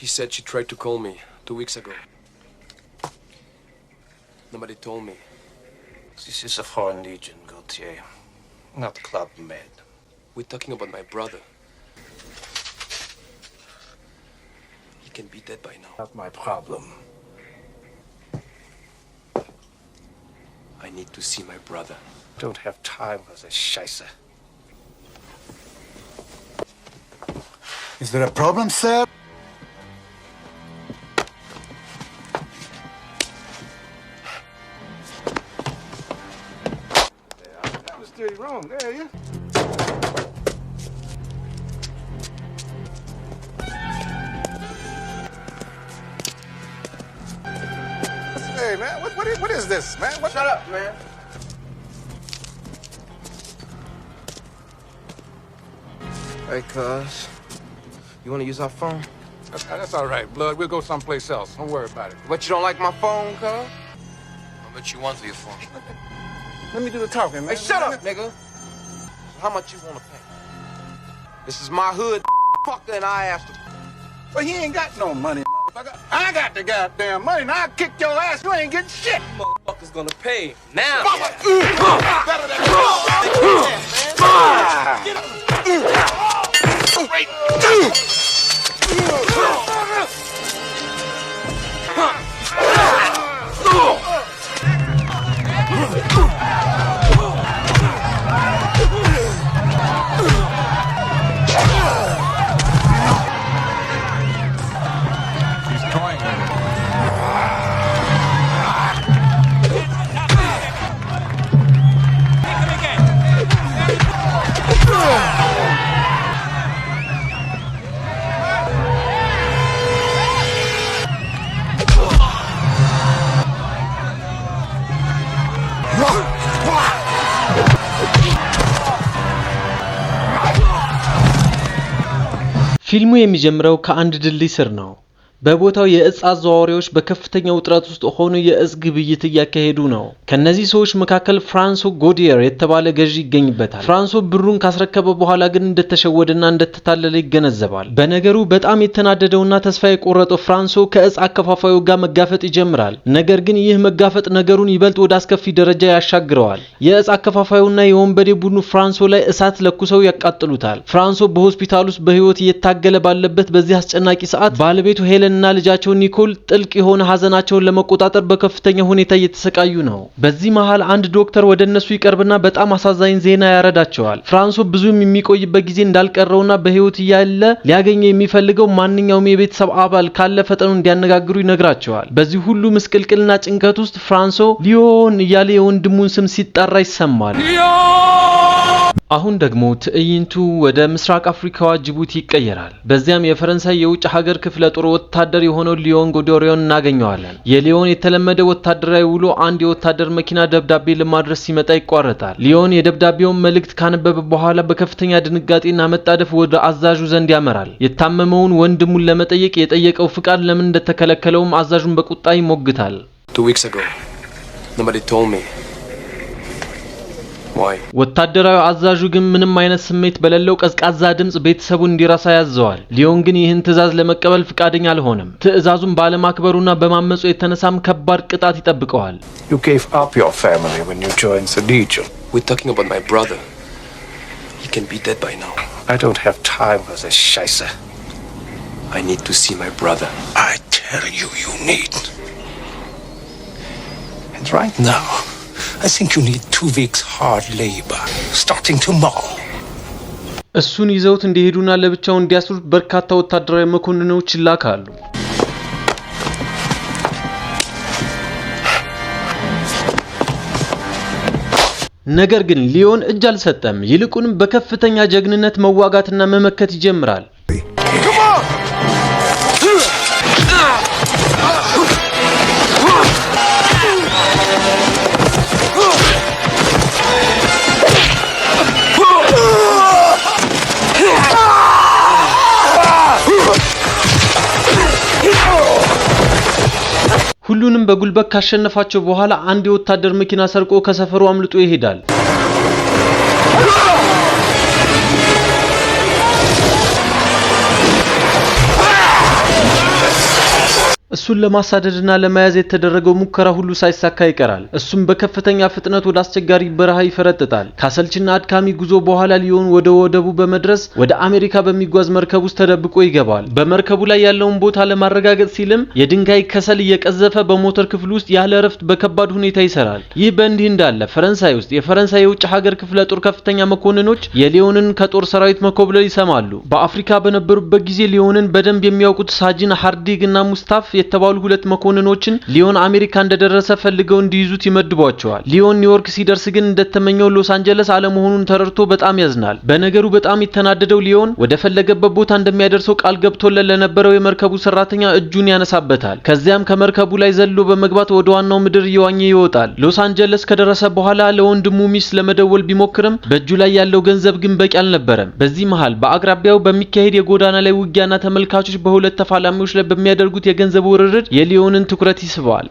She said she tried to call me 2 weeks ago. Nobody told me. This is a foreign legion, Gaultier. Not Club Med. We're talking about my brother. He can be dead by now. Not my problem. I need to see my brother. Don't have time for this scheisse. Is there a problem, sir? That was dirty wrong there, yeah? Hey, man, what is this, man? Shut up, man. Hey, cuz. You wanna use our phone? That's all right, blood. We'll go someplace else. Don't worry about it. But you don't like my phone, cuz? How much you want for your phone? Let me do the talking, man. Hey, shut up, nigga. How much you wanna pay? This is my hood, fucker, and I asked him. But he ain't got no money, motherfucker. I got the goddamn money. Now I'll kick your ass. You ain't getting shit. Motherfucker's gonna pay now. Better than She's toying with it. ፊልሙ የሚጀምረው ከአንድ ድልድይ ስር ነው። በቦታው የእጽ አዘዋዋሪዎች በከፍተኛ ውጥረት ውስጥ ሆኖ የእጽ ግብይት እያካሄዱ ነው። ከነዚህ ሰዎች መካከል ፍራንሶ ጎዲየር የተባለ ገዢ ይገኝበታል። ፍራንሶ ብሩን ካስረከበ በኋላ ግን እንደተሸወደና እንደተታለለ ይገነዘባል። በነገሩ በጣም የተናደደውና ተስፋ የቆረጠው ፍራንሶ ከእጽ አከፋፋዩ ጋር መጋፈጥ ይጀምራል። ነገር ግን ይህ መጋፈጥ ነገሩን ይበልጥ ወደ አስከፊ ደረጃ ያሻግረዋል። የእጽ አከፋፋዩና የወንበዴ ቡድኑ ፍራንሶ ላይ እሳት ለኩሰው ያቃጥሉታል። ፍራንሶ በሆስፒታል ውስጥ በህይወት እየታገለ ባለበት በዚህ አስጨናቂ ሰዓት ባለቤቱ ሄለን እና ልጃቸው ኒኮል ጥልቅ የሆነ ሀዘናቸውን ለመቆጣጠር በከፍተኛ ሁኔታ እየተሰቃዩ ነው። በዚህ መሃል አንድ ዶክተር ወደ እነሱ ይቀርብና በጣም አሳዛኝ ዜና ያረዳቸዋል። ፍራንሶ ብዙም የሚቆይበት ጊዜ እንዳልቀረውና በህይወት እያለ ሊያገኘው የሚፈልገው ማንኛውም የቤተሰብ አባል ካለ ፈጥነው እንዲያነጋግሩ ይነግራቸዋል። በዚህ ሁሉ ምስቅልቅልና ጭንቀት ውስጥ ፍራንሶ ሊዮን እያለ የወንድሙን ስም ሲጠራ ይሰማል። አሁን ደግሞ ትዕይንቱ ወደ ምስራቅ አፍሪካዋ ጅቡቲ ይቀየራል። በዚያም የፈረንሳይ የውጭ ሀገር ክፍለ ጦር ወታደር የሆነው ሊዮን ጎዶሪዮን እናገኘዋለን። የሊዮን የተለመደ ወታደራዊ ውሎ አንድ የወታደር መኪና ደብዳቤ ለማድረስ ሲመጣ ይቋረጣል። ሊዮን የደብዳቤውን መልእክት ካነበበ በኋላ በከፍተኛ ድንጋጤና መጣደፍ ወደ አዛዡ ዘንድ ያመራል። የታመመውን ወንድሙን ለመጠየቅ የጠየቀው ፍቃድ ለምን እንደተከለከለውም አዛዡን በቁጣ ይሞግታል። 2 weeks ago. Nobody told me. Why? ወታደራዊ አዛዡ ግን ምንም አይነት ስሜት በሌለው ቀዝቃዛ ድምጽ ቤተሰቡን እንዲራሳ ያዘዋል። ሊዮን ግን ይህን ትዕዛዝ ለመቀበል ፍቃደኛ አልሆነም። ትዕዛዙን ባለማክበሩና በማመጹ የተነሳም ከባድ ቅጣት ይጠብቀዋል። You gave up your family when you joined the Legion. We're talking about my brother. He can be dead by now. I don't have time for this scheisse. I need to see my brother. I tell you, you need. And right now, I think you need 2 weeks hard labor, starting tomorrow. እሱን ይዘውት እንዲሄዱና ለብቻው እንዲያስሩት በርካታ ወታደራዊ መኮንኖች ይላካሉ። ነገር ግን ሊዮን እጅ አልሰጠም። ይልቁንም በከፍተኛ ጀግንነት መዋጋትና መመከት ይጀምራል። ሁሉንም በጉልበት ካሸነፋቸው በኋላ አንድ የወታደር መኪና ሰርቆ ከሰፈሩ አምልጦ ይሄዳል። እሱን ለማሳደድና ለመያዝ የተደረገው ሙከራ ሁሉ ሳይሳካ ይቀራል። እሱም በከፍተኛ ፍጥነት ወደ አስቸጋሪ በረሃ ይፈረጥጣል። ካሰልችና አድካሚ ጉዞ በኋላ ሊዮን ወደ ወደቡ በመድረስ ወደ አሜሪካ በሚጓዝ መርከብ ውስጥ ተደብቆ ይገባል። በመርከቡ ላይ ያለውን ቦታ ለማረጋገጥ ሲልም የድንጋይ ከሰል እየቀዘፈ በሞተር ክፍል ውስጥ ያለ እረፍት በከባድ ሁኔታ ይሰራል። ይህ በእንዲህ እንዳለ ፈረንሳይ ውስጥ የፈረንሳይ የውጭ ሀገር ክፍለ ጦር ከፍተኛ መኮንኖች የሊዮንን ከጦር ሰራዊት መኮብለል ይሰማሉ። በአፍሪካ በነበሩበት ጊዜ ሊዮንን በደንብ የሚያውቁት ሳጅን ሃርዲግ እና ሙስታፍ የተባሉ ሁለት መኮንኖችን ሊዮን አሜሪካ እንደደረሰ ፈልገው እንዲይዙት ይመድቧቸዋል። ሊዮን ኒውዮርክ ሲደርስ ግን እንደተመኘው ሎስ አንጀለስ አለመሆኑን ተረድቶ በጣም ያዝናል። በነገሩ በጣም የተናደደው ሊዮን ወደ ፈለገበት ቦታ እንደሚያደርሰው ቃል ገብቶለት ለነበረው የመርከቡ ሰራተኛ እጁን ያነሳበታል። ከዚያም ከመርከቡ ላይ ዘሎ በመግባት ወደ ዋናው ምድር እየዋኘ ይወጣል። ሎስ አንጀለስ ከደረሰ በኋላ ለወንድሙ ሚስት ለመደወል ቢሞክርም በእጁ ላይ ያለው ገንዘብ ግን በቂ አልነበረም። በዚህ መሃል በአቅራቢያው በሚካሄድ የጎዳና ላይ ውጊያና ተመልካቾች በሁለት ተፋላሚዎች ላይ በሚያደርጉት የገንዘብ ውርርድ የሊዮንን ትኩረት ይስባል።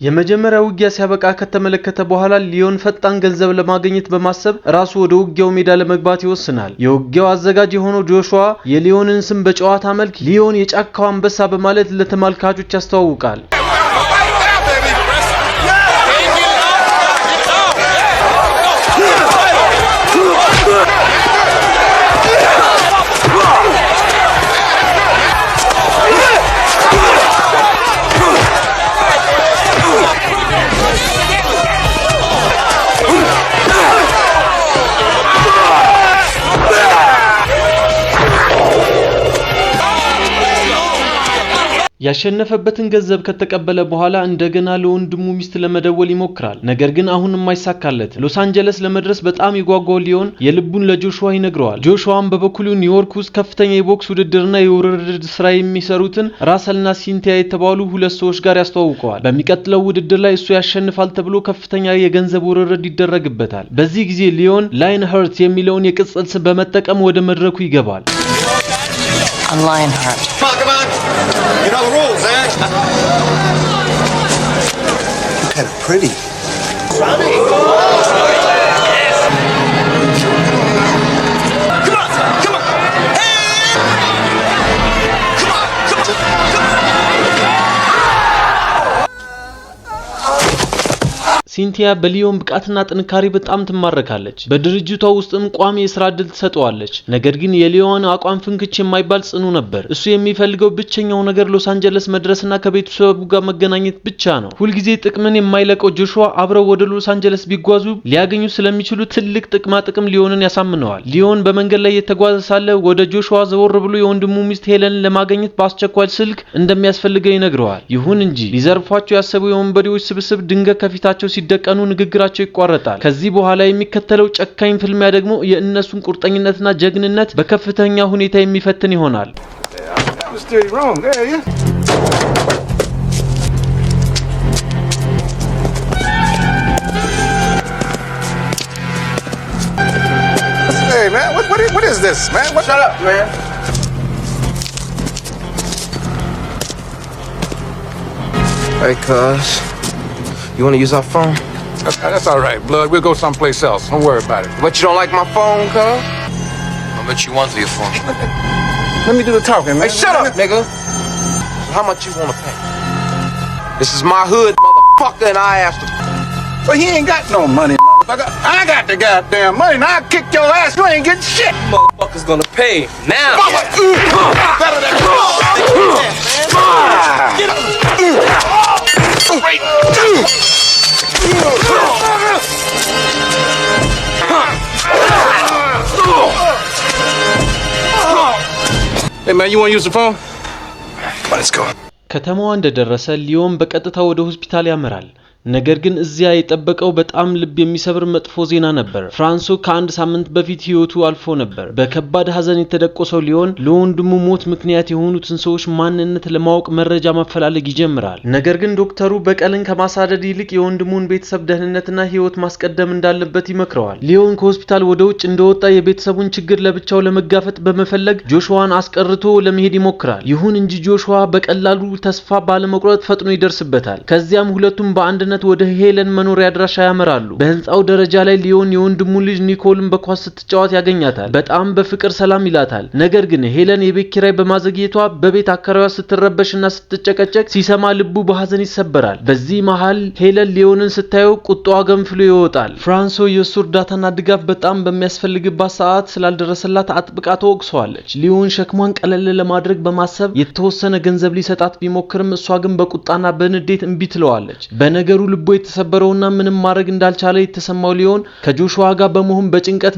የመጀመሪያው ውጊያ ሲያበቃ ከተመለከተ በኋላ ሊዮን ፈጣን ገንዘብ ለማግኘት በማሰብ ራሱ ወደ ውጊያው ሜዳ ለመግባት ይወስናል። የውጊያው አዘጋጅ የሆነው ጆሹዋ የሊዮንን ስም በጨዋታ መልክ ሊዮን የጫካው አንበሳ በማለት ለተመልካቾች ያስተዋውቃል። ያሸነፈበትን ገንዘብ ከተቀበለ በኋላ እንደገና ለወንድሙ ሚስት ለመደወል ይሞክራል። ነገር ግን አሁንም አይሳካለት። ሎስ አንጀለስ ለመድረስ በጣም ይጓጓው ሊዮን የልቡን ለጆሹዋ ይነግረዋል። ጆሹዋም በበኩሉ ኒውዮርክ ውስጥ ከፍተኛ የቦክስ ውድድርና የውርርድ ስራ የሚሰሩትን ራሰልና ሲንቲያ የተባሉ ሁለት ሰዎች ጋር ያስተዋውቀዋል። በሚቀጥለው ውድድር ላይ እሱ ያሸንፋል ተብሎ ከፍተኛ የገንዘብ ውርርድ ይደረግበታል። በዚህ ጊዜ ሊዮን ላይን ሀርት የሚለውን የቅጽል ስም በመጠቀም ወደ መድረኩ ይገባል። Lionheart. Come on. You know the rules, man. You're kind of pretty. ሲንቲያ በሊዮን ብቃትና ጥንካሬ በጣም ትማረካለች። በድርጅቷ ውስጥም ቋሚ የሥራ ዕድል ተሰጥቷለች። ነገር ግን የሊዮን አቋም ፍንክች የማይባል ጽኑ ነበር። እሱ የሚፈልገው ብቸኛው ነገር ሎስ አንጀለስ መድረስና ከቤተሰቡ ጋር መገናኘት ብቻ ነው። ሁልጊዜ ጥቅምን የማይለቀው ጆሹዋ አብረው ወደ ሎስ አንጀለስ ቢጓዙ ሊያገኙ ስለሚችሉ ትልቅ ጥቅም ሊዮንን ያሳምነዋል። ሊዮን በመንገድ ላይ የተጓዘ ሳለ ወደ ጆሹዋ ዘወር ብሎ የወንድሙ ሚስት ሄለንን ለማግኘት በአስቸኳይ ስልክ እንደሚያስፈልገው ይነግረዋል። ይሁን እንጂ ሊዘርፏቸው ያሰቡ የወንበዴዎች ስብስብ ድንገት ከፊታቸው ሲደቀኑ ንግግራቸው ይቋረጣል። ከዚህ በኋላ የሚከተለው ጨካኝ ፍልሚያ ደግሞ የእነሱን ቁርጠኝነትና ጀግንነት በከፍተኛ ሁኔታ የሚፈትን ይሆናል። Hey, man, what is this, man? Shut up, man. Hey, cuz. You want to use our phone? That's all right, blood. We'll go someplace else. Don't worry about it. But you don't like my phone, cuz? How much you want for your phone? Let me do the talking, man. Hey, shut up, nigga. How much you want to pay? This is my hood, motherfucker, and I asked him. But he ain't got no money, motherfucker. I got the goddamn money. Now I kick your ass. You ain't getting shit. Motherfucker's gonna pay now. Better than Hey, man, you want to use the phone? Let's go. ከተማዋ እንደደረሰ ሊዮን በቀጥታ ወደ ሆስፒታል ያመራል። ነገር ግን እዚያ የጠበቀው በጣም ልብ የሚሰብር መጥፎ ዜና ነበር። ፍራንሶ ከአንድ ሳምንት በፊት ህይወቱ አልፎ ነበር። በከባድ ሐዘን የተደቆሰው ሊዮን ለወንድሙ ሞት ምክንያት የሆኑትን ሰዎች ማንነት ለማወቅ መረጃ ማፈላለግ ይጀምራል። ነገር ግን ዶክተሩ በቀልን ከማሳደድ ይልቅ የወንድሙን ቤተሰብ ደህንነትና ህይወት ማስቀደም እንዳለበት ይመክረዋል። ሊዮን ከሆስፒታል ወደ ውጭ እንደወጣ የቤተሰቡን ችግር ለብቻው ለመጋፈጥ በመፈለግ ጆሹዋን አስቀርቶ ለመሄድ ይሞክራል። ይሁን እንጂ ጆሹዋ በቀላሉ ተስፋ ባለመቁረጥ ፈጥኖ ይደርስበታል። ከዚያም ሁለቱም በአንድነት ወደ ሄለን መኖሪያ አድራሻ ያመራሉ። በህንጻው ደረጃ ላይ ሊዮን የወንድሙ ልጅ ኒኮልን በኳስ ስትጫወት ያገኛታል። በጣም በፍቅር ሰላም ይላታል። ነገር ግን ሄለን የቤት ኪራይ በማዘግየቷ በቤት አከራዋ ስትረበሽና ስትጨቀጨቅ ሲሰማ ልቡ በሐዘን ይሰበራል። በዚህ መሃል ሄለን ሊዮንን ስታየው ቁጣዋ ገንፍሎ ይወጣል። ፍራንሶ የእሱ እርዳታና ድጋፍ በጣም በሚያስፈልግባት ሰዓት ስላልደረሰላት አጥብቃ ተወቅሰዋለች። ሊዮን ሸክሟን ቀለል ለማድረግ በማሰብ የተወሰነ ገንዘብ ሊሰጣት ቢሞክርም እሷ ግን በቁጣና በንዴት እምቢ ትለዋለች። በነገሩ ልቡ የተሰበረውና ምንም ማድረግ እንዳልቻለ የተሰማው ሊዮን ከጆሹዋ ጋር በመሆን በጭንቀት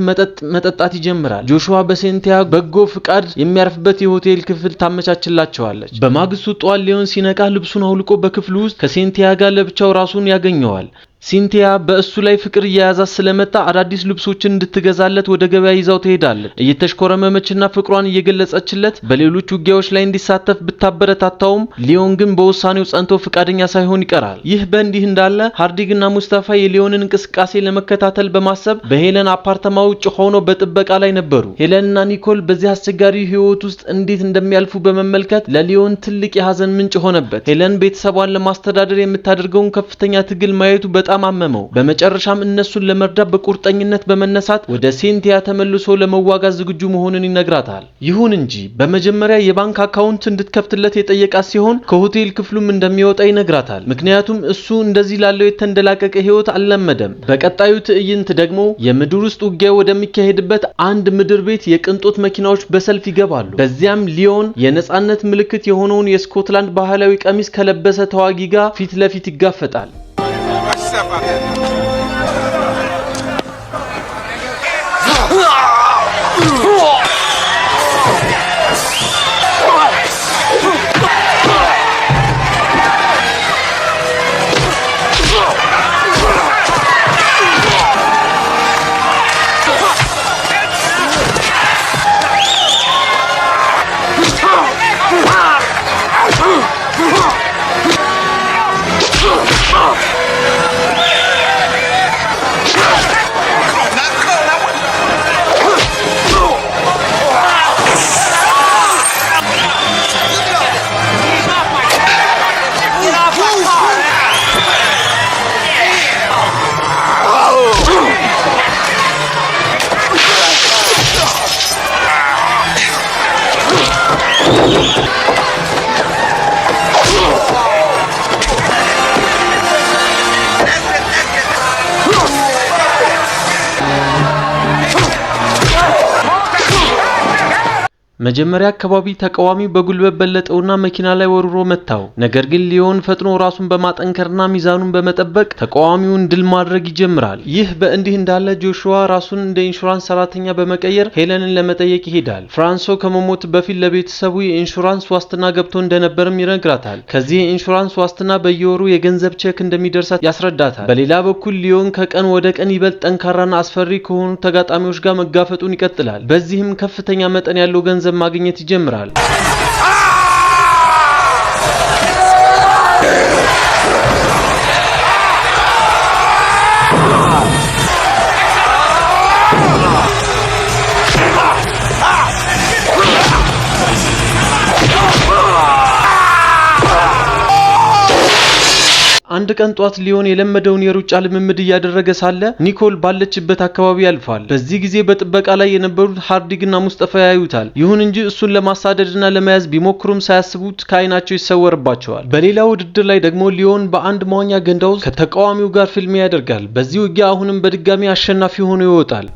መጠጣት ይጀምራል። ጆሹዋ በሴንቲያ በጎ ፍቃድ የሚያርፍበት የሆቴል ክፍል ታመቻችላቸዋለች። በማግስቱ ጧት ሊዮን ሲነቃ ልብሱን አውልቆ በክፍሉ ውስጥ ከሴንቲያ ጋር ለብቻው ራሱን ያገኘዋል። ሲንቲያ በእሱ ላይ ፍቅር እየያዛት ስለመጣ አዳዲስ ልብሶችን እንድትገዛለት ወደ ገበያ ይዛው ትሄዳለች። እየተሽኮረመመችና ፍቅሯን እየገለጸችለት በሌሎች ውጊያዎች ላይ እንዲሳተፍ ብታበረታታውም ሊዮን ግን በውሳኔው ጸንቶ ፍቃደኛ ሳይሆን ይቀራል። ይህ በእንዲህ እንዳለ ሃርዲግና ሙስጣፋ የሊዮንን እንቅስቃሴ ለመከታተል በማሰብ በሄለን አፓርታማ ውጭ ሆነው በጥበቃ ላይ ነበሩ። ሄለንና ኒኮል በዚህ አስቸጋሪ ህይወት ውስጥ እንዴት እንደሚያልፉ በመመልከት ለሊዮን ትልቅ የሐዘን ምንጭ ሆነበት። ሄለን ቤተሰቧን ለማስተዳደር የምታደርገውን ከፍተኛ ትግል ማየቱ በጣም አመመው። በመጨረሻም እነሱን ለመርዳት በቁርጠኝነት በመነሳት ወደ ሴንቲያ ተመልሶ ለመዋጋት ዝግጁ መሆኑን ይነግራታል። ይሁን እንጂ በመጀመሪያ የባንክ አካውንት እንድትከፍትለት የጠየቃት ሲሆን ከሆቴል ክፍሉም እንደሚወጣ ይነግራታል። ምክንያቱም እሱ እንደዚህ ላለው የተንደላቀቀ ህይወት አልለመደም። በቀጣዩ ትዕይንት ደግሞ የምድር ውስጥ ውጊያ ወደሚካሄድበት አንድ ምድር ቤት የቅንጦት መኪናዎች በሰልፍ ይገባሉ። በዚያም ሊዮን የነጻነት ምልክት የሆነውን የስኮትላንድ ባህላዊ ቀሚስ ከለበሰ ተዋጊ ጋር ፊት ለፊት ይጋፈጣል። መጀመሪያ አካባቢ ተቃዋሚው በጉልበት በለጠውና መኪና ላይ ወርሮ መታው። ነገር ግን ሊዮን ፈጥኖ ራሱን በማጠንከርና ሚዛኑን በመጠበቅ ተቃዋሚውን ድል ማድረግ ይጀምራል። ይህ በእንዲህ እንዳለ ጆሹዋ ራሱን እንደ ኢንሹራንስ ሰራተኛ በመቀየር ሄለንን ለመጠየቅ ይሄዳል። ፍራንሶ ከመሞት በፊት ለቤተሰቡ የኢንሹራንስ ዋስትና ገብቶ እንደነበርም ይነግራታል። ከዚህ የኢንሹራንስ ዋስትና በየወሩ የገንዘብ ቼክ እንደሚደርሳት ያስረዳታል። በሌላ በኩል ሊዮን ከቀን ወደ ቀን ይበልጥ ጠንካራና አስፈሪ ከሆኑ ተጋጣሚዎች ጋር መጋፈጡን ይቀጥላል። በዚህም ከፍተኛ መጠን ያለው ገንዘብ ማግኘት ይጀምራል። አንድ ቀን ጧት ሊዮን የለመደውን የሩጫ ልምምድ እያደረገ ሳለ ኒኮል ባለችበት አካባቢ ያልፋል። በዚህ ጊዜ በጥበቃ ላይ የነበሩት ሃርዲግና ሙስጣፋ ያዩታል። ይሁን እንጂ እሱን ለማሳደድና ለመያዝ ቢሞክሩም ሳያስቡት ከዓይናቸው ይሰወርባቸዋል። በሌላ ውድድር ላይ ደግሞ ሊዮን በአንድ መዋኛ ገንዳ ውስጥ ከተቃዋሚው ጋር ፍልሚያ ያደርጋል። በዚህ ውጊያ አሁንም በድጋሚ አሸናፊ ሆኖ ይወጣል።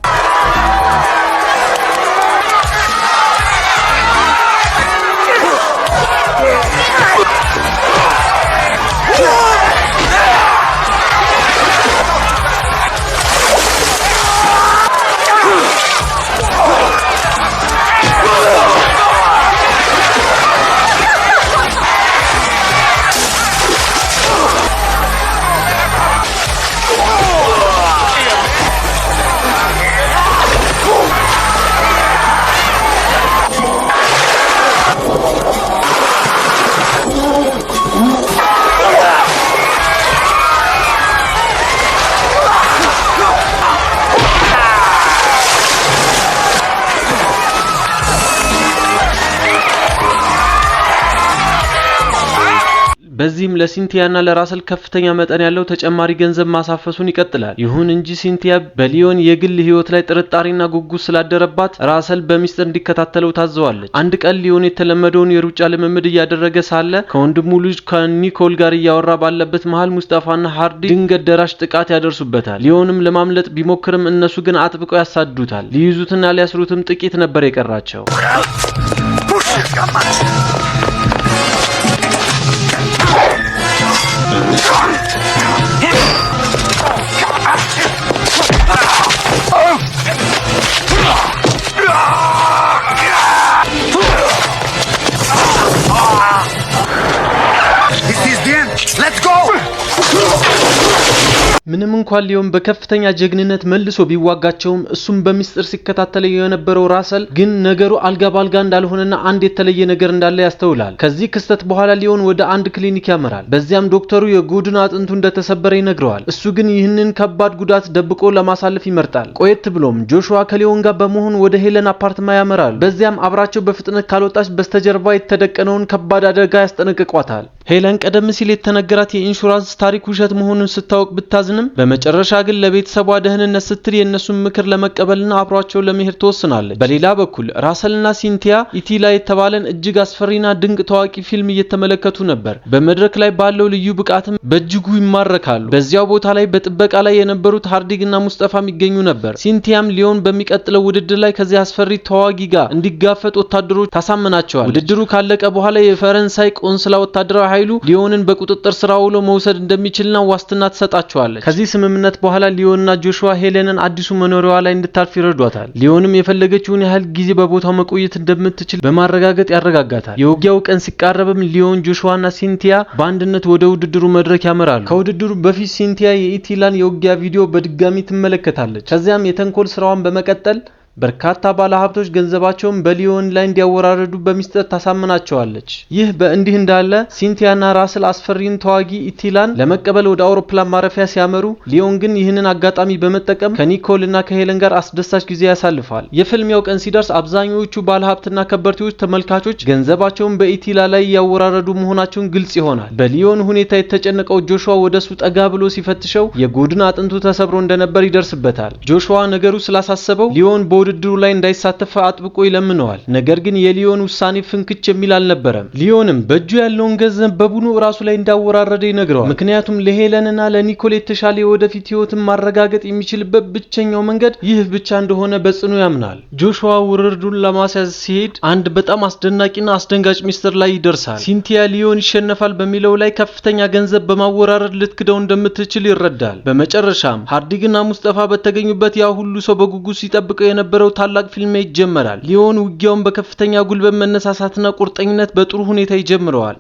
በዚህም ለሲንቲያና ለራሰል ከፍተኛ መጠን ያለው ተጨማሪ ገንዘብ ማሳፈሱን ይቀጥላል። ይሁን እንጂ ሲንቲያ በሊዮን የግል ህይወት ላይ ጥርጣሬና ጉጉት ስላደረባት ራሰል በሚስጥር እንዲከታተለው ታዘዋለች። አንድ ቀን ሊዮን የተለመደውን የሩጫ ልምምድ እያደረገ ሳለ ከወንድሙ ልጅ ከኒኮል ጋር እያወራ ባለበት መሃል ሙስጣፋና ሃርዲ ድንገት ደራሽ ጥቃት ያደርሱበታል። ሊዮንም ለማምለጥ ቢሞክርም እነሱ ግን አጥብቀው ያሳድዱታል። ሊይዙትና ሊያስሩትም ጥቂት ነበር የቀራቸው። ምንም እንኳን ሊዮን በከፍተኛ ጀግንነት መልሶ ቢዋጋቸውም እሱም በሚስጥር ሲከታተለው የነበረው ራሰል ግን ነገሩ አልጋ ባልጋ እንዳልሆነና አንድ የተለየ ነገር እንዳለ ያስተውላል። ከዚህ ክስተት በኋላ ሊዮን ወደ አንድ ክሊኒክ ያመራል። በዚያም ዶክተሩ የጎድን አጥንቱ እንደተሰበረ ይነግረዋል። እሱ ግን ይህንን ከባድ ጉዳት ደብቆ ለማሳለፍ ይመርጣል። ቆየት ብሎም ጆሹዋ ከሊዮን ጋር በመሆን ወደ ሄለን አፓርትማ ያመራል። በዚያም አብራቸው በፍጥነት ካልወጣች በስተጀርባ የተደቀነውን ከባድ አደጋ ያስጠነቅቋታል። ሄለን ቀደም ሲል የተነገራት የኢንሹራንስ ታሪክ ውሸት መሆኑን ስታውቅ ብታዝንም በመጨረሻ ግን ለቤተሰቧ ደህንነት ስትል የነሱን ምክር ለመቀበልና አብሯቸው ለመሄድ ተወስናለች። በሌላ በኩል ራሰልና ሲንቲያ ኢቲላ የተባለን እጅግ አስፈሪና ድንቅ ታዋቂ ፊልም እየተመለከቱ ነበር። በመድረክ ላይ ባለው ልዩ ብቃትም በእጅጉ ይማረካሉ። በዚያው ቦታ ላይ በጥበቃ ላይ የነበሩት ሃርዲግና ሙስጣፋም ይገኙ ነበር። ሲንቲያም ሊዮን በሚቀጥለው ውድድር ላይ ከዚህ አስፈሪ ተዋጊ ጋር እንዲጋፈጥ ወታደሮች ታሳምናቸዋል። ውድድሩ ካለቀ በኋላ የፈረንሳይ ቆንስላ ወታደራዊ ኃይሉ ሊዮንን በቁጥጥር ስር አውሎ መውሰድ እንደሚችልና ዋስትና ተሰጣቸዋለች። ከዚህ ስምምነት በኋላ ሊዮንና ጆሹዋ ሄለንን አዲሱ መኖሪያዋ ላይ እንድታርፍ ይረዷታል። ሊዮንም የፈለገችውን ያህል ጊዜ በቦታው መቆየት እንደምትችል በማረጋገጥ ያረጋጋታል። የውጊያው ቀን ሲቃረብም ሊዮን፣ ጆሹዋና ሲንቲያ በአንድነት ወደ ውድድሩ መድረክ ያመራሉ። ከውድድሩ በፊት ሲንቲያ የኢቲላን የውጊያ ቪዲዮ በድጋሚ ትመለከታለች። ከዚያም የተንኮል ስራዋን በመቀጠል በርካታ ባለሀብቶች ገንዘባቸውን በሊዮን ላይ እንዲያወራረዱ በሚስጥር ታሳምናቸዋለች። ይህ በእንዲህ እንዳለ ሲንቲያና ራሰል አስፈሪን ተዋጊ ኢቲላን ለመቀበል ወደ አውሮፕላን ማረፊያ ሲያመሩ ሊዮን ግን ይህንን አጋጣሚ በመጠቀም ከኒኮልና ከሄለን ጋር አስደሳች ጊዜ ያሳልፋል። የፍልሚያው ቀን ሲደርስ አብዛኞቹ ባለሀብትና ከበርቴዎች ተመልካቾች ገንዘባቸውን በኢቲላ ላይ ያወራረዱ መሆናቸውን ግልጽ ይሆናል። በሊዮን ሁኔታ የተጨነቀው ጆሹዋ ወደሱ ጠጋ ብሎ ሲፈትሸው የጎድን አጥንቱ ተሰብሮ እንደነበር ይደርስበታል። ጆሹዋ ነገሩ ስላሳሰበው ሊዮን ውድድሩ ላይ እንዳይሳተፍ አጥብቆ ይለምነዋል። ነገር ግን የሊዮን ውሳኔ ፍንክች የሚል አልነበረም። ሊዮንም በእጁ ያለውን ገንዘብ በቡኑ ራሱ ላይ እንዳወራረደ ይነግረዋል። ምክንያቱም ለሄለንና ለኒኮል የተሻለ የወደፊት ህይወትን ማረጋገጥ የሚችልበት ብቸኛው መንገድ ይህ ብቻ እንደሆነ በጽኑ ያምናል። ጆሹዋ ውርርዱን ለማስያዝ ሲሄድ አንድ በጣም አስደናቂና አስደንጋጭ ሚስጥር ላይ ይደርሳል። ሲንቲያ ሊዮን ይሸነፋል በሚለው ላይ ከፍተኛ ገንዘብ በማወራረድ ልትክደው እንደምትችል ይረዳል። በመጨረሻም ሃርዲግና ሙስጣፋ በተገኙበት ያ ሁሉ ሰው በጉጉት ሲጠብቀው የነበረው ታላቅ ፊልም ይጀመራል። ሊዮን ውጊያውን በከፍተኛ ጉልበት መነሳሳትና ቁርጠኝነት በጥሩ ሁኔታ ይጀምረዋል።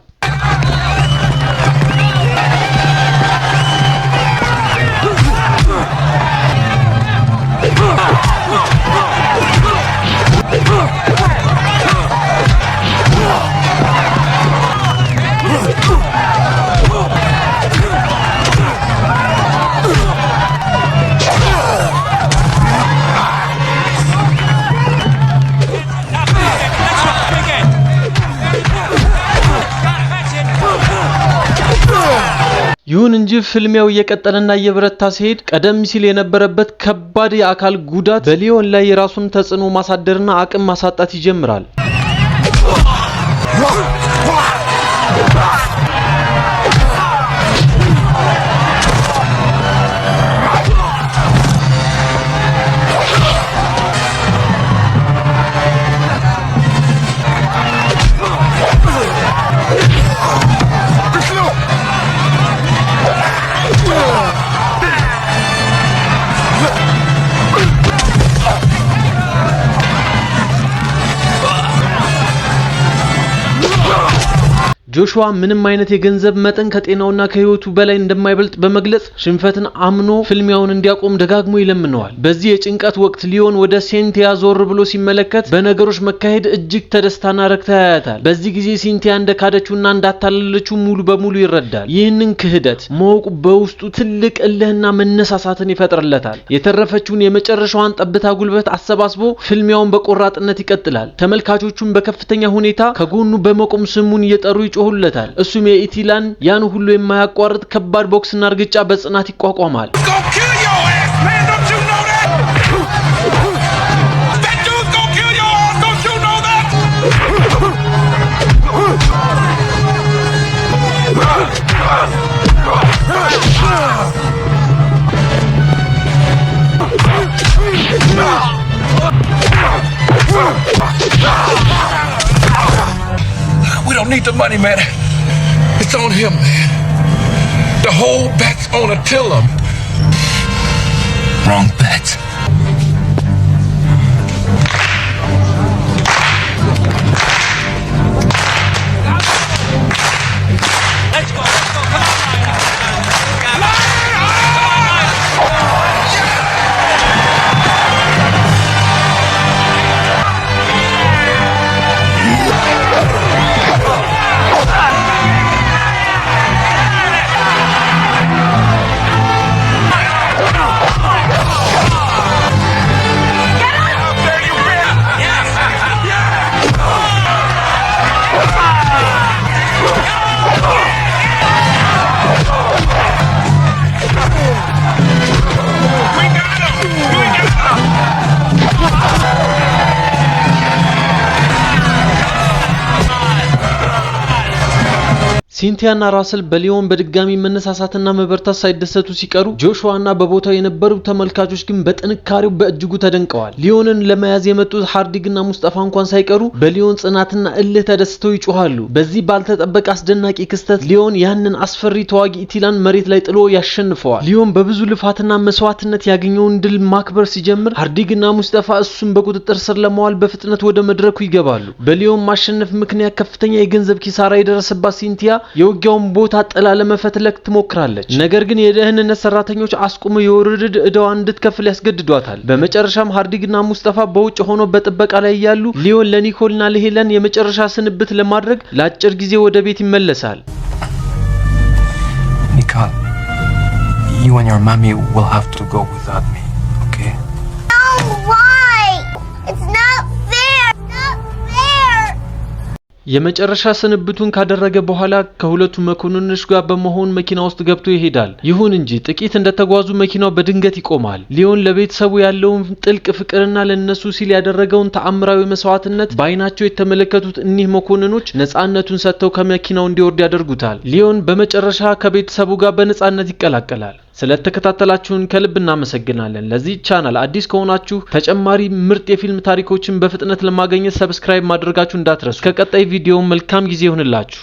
ይሁን እንጂ ፍልሚያው እየቀጠለና እየበረታ ሲሄድ ቀደም ሲል የነበረበት ከባድ የአካል ጉዳት በሊዮን ላይ የራሱን ተጽዕኖ ማሳደርና አቅም ማሳጣት ይጀምራል። ጆሹዋ ምንም አይነት የገንዘብ መጠን ከጤናውና ከህይወቱ በላይ እንደማይበልጥ በመግለጽ ሽንፈትን አምኖ ፍልሚያውን እንዲያቆም ደጋግሞ ይለምነዋል። በዚህ የጭንቀት ወቅት ሊዮን ወደ ሲንቲያ ዞር ብሎ ሲመለከት በነገሮች መካሄድ እጅግ ተደስታና ረክታ ያያታል። በዚህ ጊዜ ሲንቲያ እንደካደችውና እንዳታለለችው ሙሉ በሙሉ ይረዳል። ይህንን ክህደት ማወቁ በውስጡ ትልቅ እልህና መነሳሳትን ይፈጥርለታል። የተረፈችውን የመጨረሻዋን ጠብታ ጉልበት አሰባስቦ ፍልሚያውን በቆራጥነት ይቀጥላል። ተመልካቾቹም በከፍተኛ ሁኔታ ከጎኑ በመቆም ስሙን እየጠሩ ይጮሁለታል። እሱም የኢቲላን ያን ሁሉ የማያቋርጥ ከባድ ቦክስና እርግጫ በጽናት ይቋቋማል። We don't need the money, man. It's on him, man. The whole bet's on Attila. Wrong bet. Let's go. ሲንቲያና ራስል በሊዮን በድጋሚ መነሳሳትና መበርታት ሳይደሰቱ ሲቀሩ ጆሹዋና በቦታው የነበሩ ተመልካቾች ግን በጥንካሬው በእጅጉ ተደንቀዋል። ሊዮንን ለመያዝ የመጡት ሃርዲግና ሙስጠፋ እንኳን ሳይቀሩ በሊዮን ጽናትና እልህ ተደስተው ይጮሃሉ። በዚህ ባልተጠበቀ አስደናቂ ክስተት ሊዮን ያንን አስፈሪ ተዋጊ ኢቲላን መሬት ላይ ጥሎ ያሸንፈዋል። ሊዮን በብዙ ልፋትና መስዋዕትነት ያገኘውን ድል ማክበር ሲጀምር ሃርዲግና ሙስጠፋ እሱን በቁጥጥር ስር ለማዋል በፍጥነት ወደ መድረኩ ይገባሉ። በሊዮን ማሸነፍ ምክንያት ከፍተኛ የገንዘብ ኪሳራ የደረሰባት ሲንቲያ የውጊያውን ቦታ ጥላ ለመፈትለክ ትሞክራለች። ነገር ግን የደህንነት ሰራተኞች አስቆመው የወረድ እዳዋን እንድትከፍል ያስገድዷታል። በመጨረሻም ሃርዲግና ሙስጠፋ በውጭ ሆኖ በጥበቃ ላይ ያሉ ሊዮን ለኒኮልና ለሄለን የመጨረሻ ስንብት ለማድረግ ለአጭር ጊዜ ወደ ቤት ይመለሳል። Nicole, you and your mommy will have to go without me, okay? No, why? It's not fair. Not fair. የመጨረሻ ስንብቱን ካደረገ በኋላ ከሁለቱ መኮንኖች ጋር በመሆን መኪና ውስጥ ገብቶ ይሄዳል። ይሁን እንጂ ጥቂት እንደተጓዙ መኪናው በድንገት ይቆማል። ሊዮን ለቤተሰቡ ያለውን ጥልቅ ፍቅርና ለነሱ ሲል ያደረገውን ተአምራዊ መስዋዕትነት በአይናቸው የተመለከቱት እኒህ መኮንኖች ነፃነቱን ሰጥተው ከመኪናው እንዲወርድ ያደርጉታል። ሊዮን በመጨረሻ ከቤተሰቡ ጋር በነፃነት ይቀላቀላል። ስለተከታተላችሁን ከልብ እናመሰግናለን። ለዚህ ቻናል አዲስ ከሆናችሁ ተጨማሪ ምርጥ የፊልም ታሪኮችን በፍጥነት ለማግኘት ሰብስክራይብ ማድረጋችሁ እንዳትረሱ። ከቀጣይ ቪዲዮ መልካም ጊዜ ይሁንላችሁ።